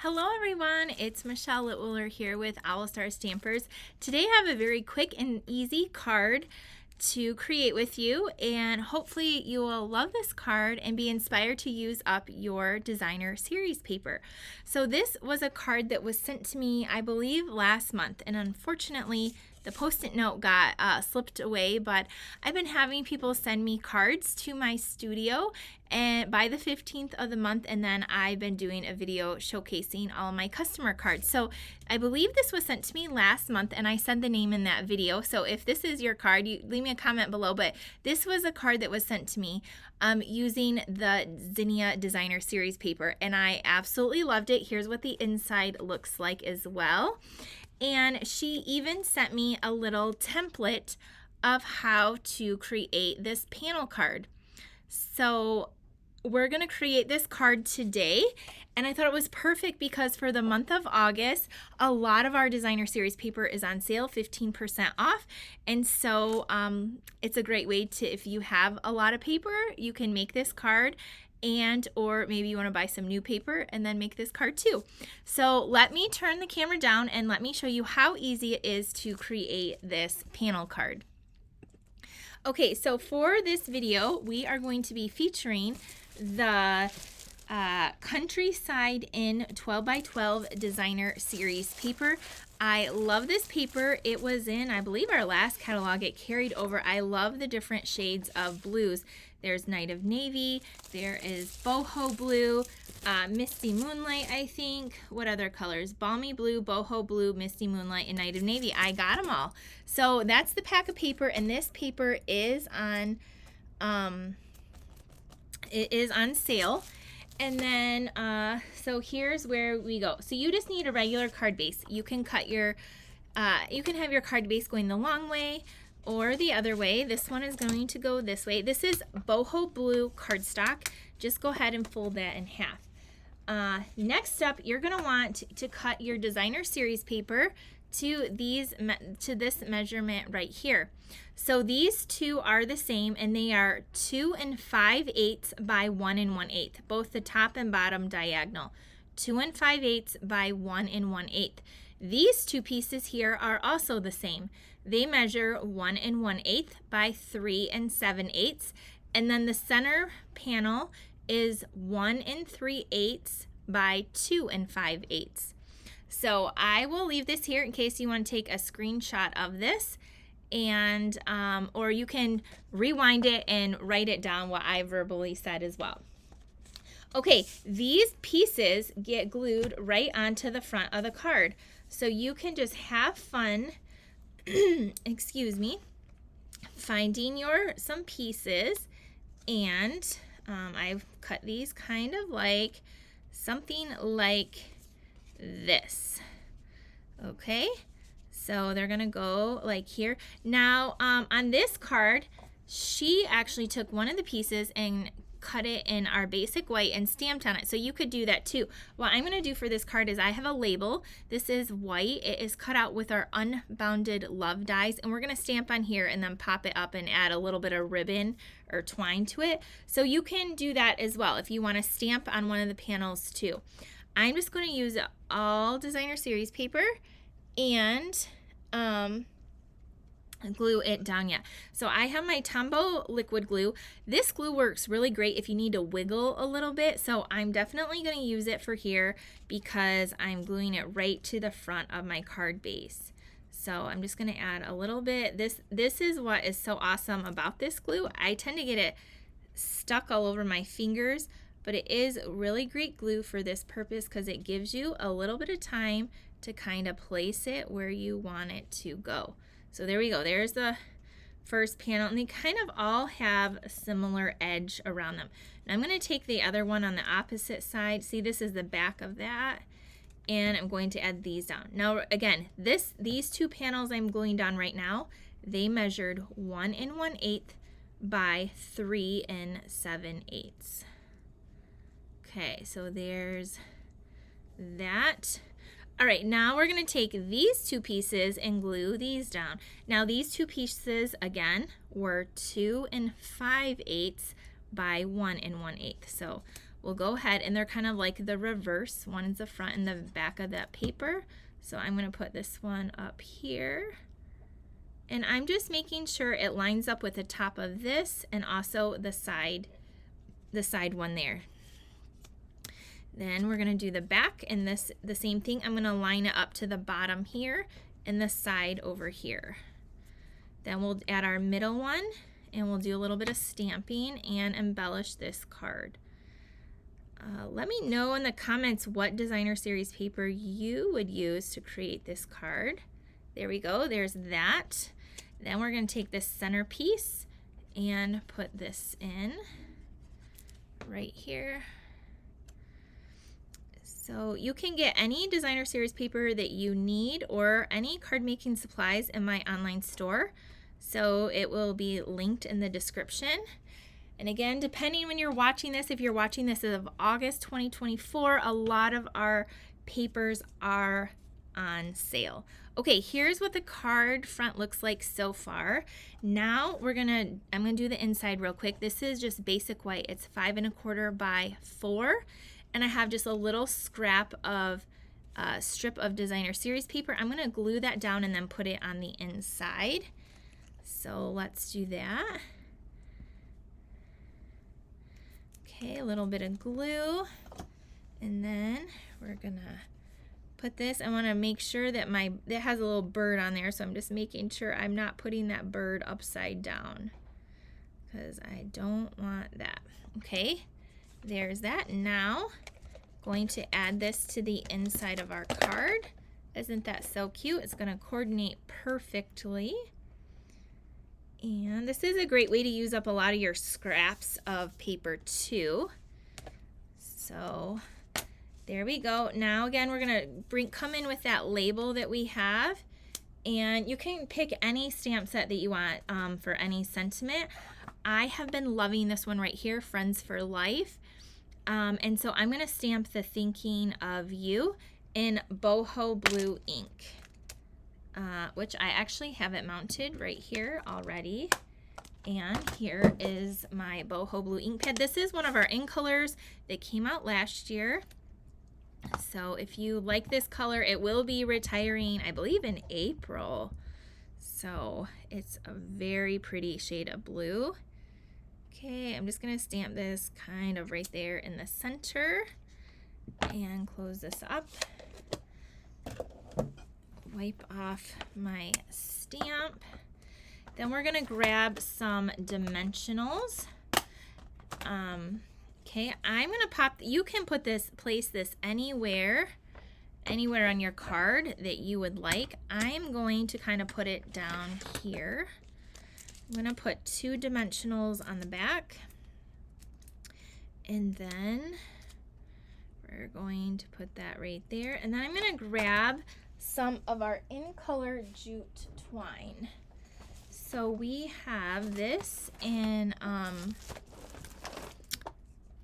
Hello everyone, it's Michelle Litwiller here with Owl Star Stampers. Today I have a very quick and easy card to create with you, and hopefully you will love this card and be inspired to use up your designer series paper. So this was a card that was sent to me, I believe, last month, and unfortunately the post-it note got slipped away, but I've been having people send me cards to my studio and by the 15th of the month, and then I've been doing a video showcasing all my customer cards. So I believe this was sent to me last month, and I said the name in that video. So if this is your card, you leave me a comment below, but this was a card that was sent to me using the Zinnia Designer Series paper, and I absolutely loved it. Here's what the inside looks like as well. And she even sent me a little template of how to create this panel card. So we're going to create this card today, and I thought it was perfect because for the month of August, a lot of our designer series paper is on sale, 15% off. And so it's a great way to, if you have a lot of paper, you can make this card, and or maybe you want to buy some new paper and then make this card too. So let me turn the camera down and let me show you how easy it is to create this panel card. Okay, so for this video, we are going to be featuring the Countryside in 12 by 12 Designer Series paper. I love this paper. It was in, I believe, our last catalog. It carried over. I love the different shades of blues. There's Night of Navy, there is Boho Blue, Misty Moonlight, I think. What other colors? Balmy Blue, Boho Blue, Misty Moonlight, and Night of Navy. I got them all. So that's the pack of paper, and this paper is on, it is on sale. And then, so here's where we go. So you just need a regular card base. You can cut your, you can have your card base going the long way or the other way. This one is going to go this way. This is Boho Blue cardstock. Just go ahead and fold that in half. Next up, you're going to want to cut your designer series paper to this measurement right here. So these two are the same, and they are 2 5/8 by 1 1/8, both the top and bottom diagonal. 2 5/8 by 1 1/8. These two pieces here are also the same. They measure 1 1/8 by 3 7/8, and then the center panel is 1 3/8 by 2 5/8. So I will leave this here in case you want to take a screenshot of this, and or you can rewind it and write it down what I verbally said as well. Okay, these pieces get glued right onto the front of the card, so you can just have fun excuse me, finding some pieces, and I've cut these kind of like something like this. Okay, so they're gonna go like here. Now on this card, she actually took one of the pieces and cut it in our basic white and stamped on it, so you could do that too. What I'm going to do for this card is I have a label. This is white. It is cut out with our unbounded love dies, and we're going to stamp on here and then pop it up and add a little bit of ribbon or twine to it. So you can do that as well if you want to stamp on one of the panels too. I'm just going to use all designer series paper and glue it down yet. So I have my Tombow liquid glue. This glue works really great if you need to wiggle a little bit, so I'm definitely going to use it for here because I'm gluing it right to the front of my card base. So I'm just going to add a little bit. This is what is so awesome about this glue. I tend to get it stuck all over my fingers, but it is really great glue for this purpose because it gives you a little bit of time to kind of place it where you want it to go. So there we go. There's the first panel, and they kind of all have a similar edge around them. Now I'm going to take the other one on the opposite side. See, this is the back of that, and I'm going to add these down. Now again, these two panels I'm gluing down right now, they measured 1 1/8 by 3 7/8. Okay, so there's that. All right, now we're going to take these two pieces and glue these down. Now these two pieces, again, were 2 5/8 by 1 1/8. So we'll go ahead, and they're kind of like the reverse. One is the front and the back of that paper. So I'm going to put this one up here. And I'm just making sure it lines up with the top of this and also the side one there. Then we're going to do the back, and the same thing. I'm going to line it up to the bottom here and the side over here. Then we'll add our middle one, and we'll do a little bit of stamping and embellish this card. Let me know in the comments what designer series paper you would use to create this card. There we go, there's that. Then we're going to take this centerpiece and put this in right here. So you can get any designer series paper that you need or any card making supplies in my online store. So it will be linked in the description. And again, depending when you're watching this, if you're watching this as of August 2024, a lot of our papers are on sale. Okay, here's what the card front looks like so far. Now I'm gonna do the inside real quick. This is just basic white. It's 5 1/4 by 4. And I have just a little scrap of strip of designer series paper. I'm gonna glue that down and then put it on the inside. So let's do that. Okay, a little bit of glue, and then we're gonna put this. I want to make sure that it has a little bird on there, so I'm just making sure I'm not putting that bird upside down because I don't want that. Okay, there's that. Now going to add this to the inside of our card. Isn't that so cute? It's going to coordinate perfectly. And this is a great way to use up a lot of your scraps of paper too. So there we go. Now again, we're gonna come in with that label that we have, and you can pick any stamp set that you want for any sentiment. I have been loving this one right here, Friends for Life. And so I'm gonna stamp the Thinking of You in boho blue ink. Which I actually have it mounted right here already. And here is my boho blue ink pad. This is one of our ink colors that came out last year. So if you like this color, it will be retiring, I believe, in April. So it's a very pretty shade of blue. Okay, I'm just gonna stamp this kind of right there in the center and close this up. Wipe off my stamp. Then we're gonna grab some dimensionals. Okay, I'm gonna pop, you can place this anywhere on your card that you would like. I'm going to kind of put it down here. I'm gonna put 2 dimensionals on the back, and then we're going to put that right there. And then I'm gonna grab some of our in color jute twine. So we have this in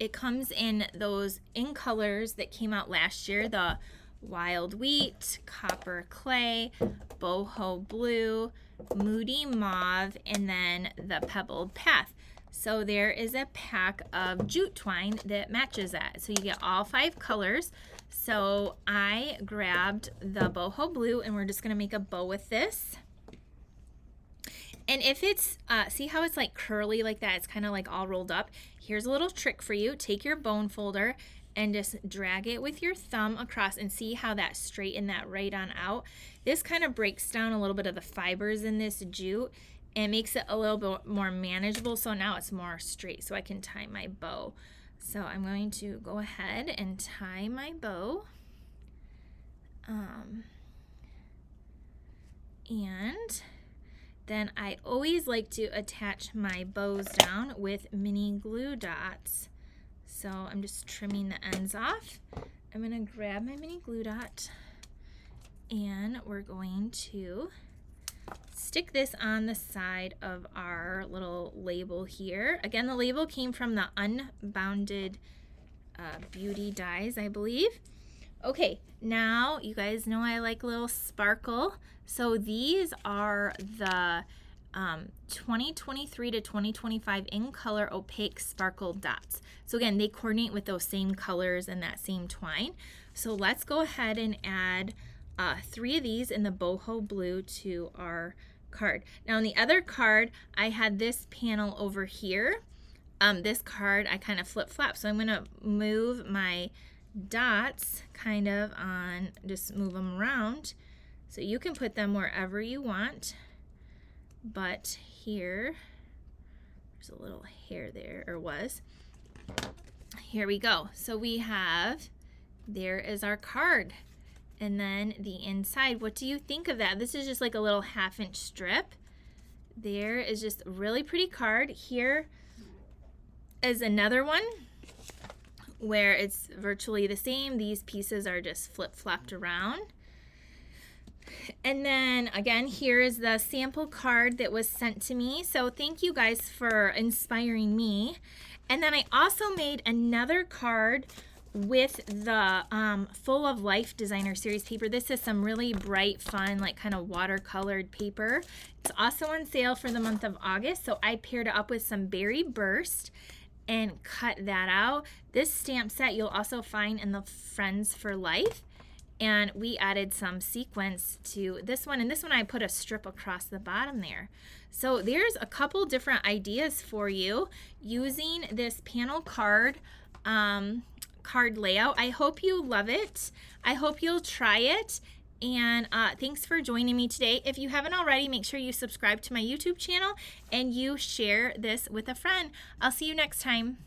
it comes in those in colors that came out last year, the Wild Wheat, Copper Clay, Boho Blue, Moody Mauve, and then the Pebbled Path. So there is a pack of jute twine that matches that. So you get all 5 colors. So I grabbed the boho blue, and we're just gonna make a bow with this. And if it's, see how it's like curly like that? It's kind of like all rolled up. Here's a little trick for you. Take your bone folder and just drag it with your thumb across and see how that straightened that right on out. This kind of breaks down a little bit of the fibers in this jute and makes it a little bit more manageable. So now it's more straight, so I can tie my bow. So I'm going to go ahead and tie my bow. And then I always like to attach my bows down with mini glue dots. So I'm just trimming the ends off. I'm gonna grab my mini glue dot, and we're going to stick this on the side of our little label here. Again, the label came from the Unbounded Beauty Dies, I believe. Okay, now you guys know I like a little sparkle. So these are the 2023 to 2025 in color opaque sparkle dots. So again, they coordinate with those same colors and that same twine. So let's go ahead and add 3 of these in the boho blue to our card. Now on the other card, I had this panel over here. This card I kind of flip-flop, so I'm going to move my dots kind of on, just move them around. So you can put them wherever you want. But here, there's a little hair there, or was. Here we go. So we have, there is our card. And then the inside, what do you think of that? This is just like a little 1/2-inch strip. There is just a really pretty card. Here is another one where it's virtually the same. These pieces are just flip-flopped around. And then again, here is the sample card that was sent to me. So thank you guys for inspiring me. And then I also made another card with the Full of Life Designer Series paper. This is some really bright, fun, like kind of watercolored paper. It's also on sale for the month of August. So I paired it up with some Berry Burst and cut that out. This stamp set you'll also find in the Friends for Life. And we added some sequins to this one. And this one I put a strip across the bottom there. So there's a couple different ideas for you using this panel card card layout. I hope you love it. I hope you'll try it. And thanks for joining me today. If you haven't already, make sure you subscribe to my YouTube channel and you share this with a friend. I'll see you next time.